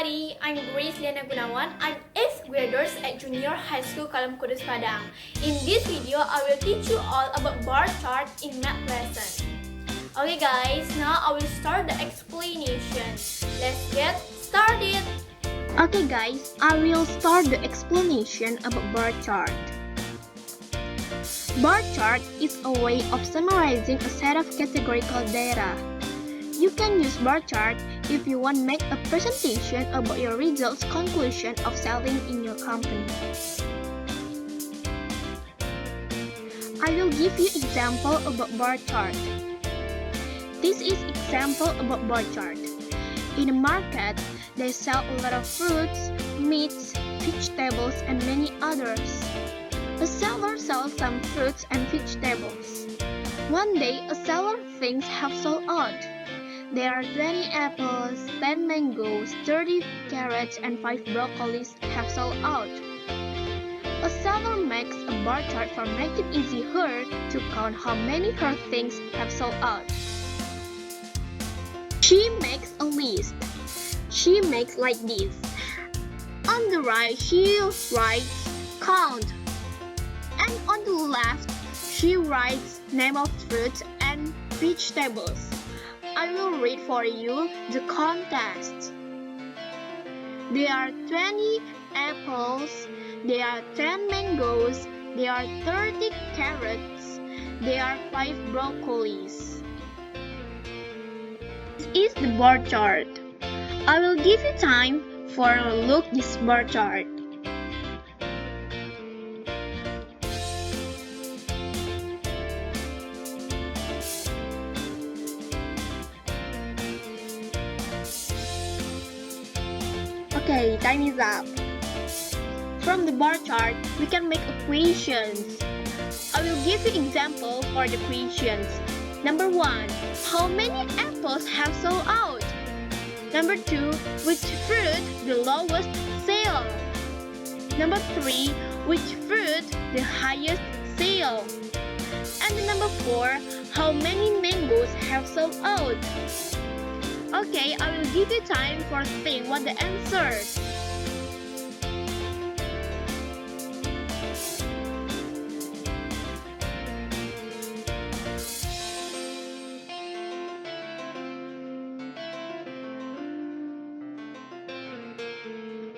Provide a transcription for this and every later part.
everybody, I'm Grace Liana Gunawan. I'm 8th graders at Junior High School KALKUD Padang. In this video, I will teach you all about bar chart in math lesson. Okay guys, now I will start the explanation. Let's get started. Okay guys, I will start the explanation about bar chart. Bar chart is a way of summarizing a set of categorical data. You can use bar chart if you want to make a presentation about your results conclusion of selling in your company. I will give you example about bar chart. This is example about bar chart. In the market, they sell a lot of fruits, meats, vegetables, and many others. A seller sells some fruits and vegetables. One day, a seller thinks have sold out. There are 20 apples, 10 mangoes, 30 carrots, and 5 broccolis have sold out. A seller makes a bar chart for make it easy her to count how many her things have sold out. She makes a list. She makes like this. On the right, she writes count. And on the left, she writes name of fruits and vegetables. I will read for you the contest. There are 20 apples, there are 10 mangoes, there are 30 carrots, there are 5 broccolis. This is the bar chart. I will give you time for a look this bar chart. Okay, time is up. From the bar chart, we can make equations. I will give you example for the equations. Number 1, how many apples have sold out? Number 2, which fruit the lowest sale? Number 3, which fruit the highest sale? And number 4, how many mangoes have sold out? Okay, I will give you time for think what the answers.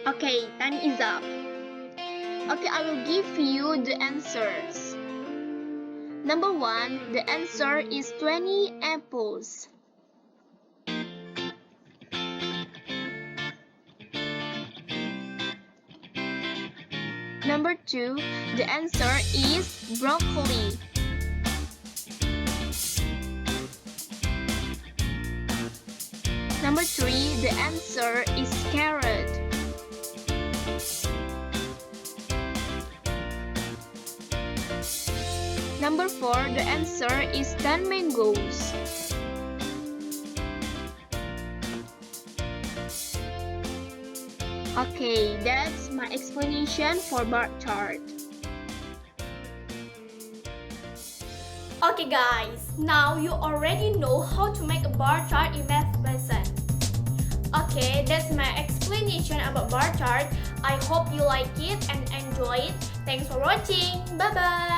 Okay, time is up. Okay, I will give you the answers. Number 1, the answer is 20 apples. Number 2, the answer is broccoli. Number 3, the answer is carrot. Number 4, the answer is 10 mangoes. Okay, that's my explanation for bar chart. Okay guys, now you already know how to make a bar chart in math lesson. Okay, that's my explanation about bar chart. I hope you like it and enjoy it. Thanks for watching. Bye bye.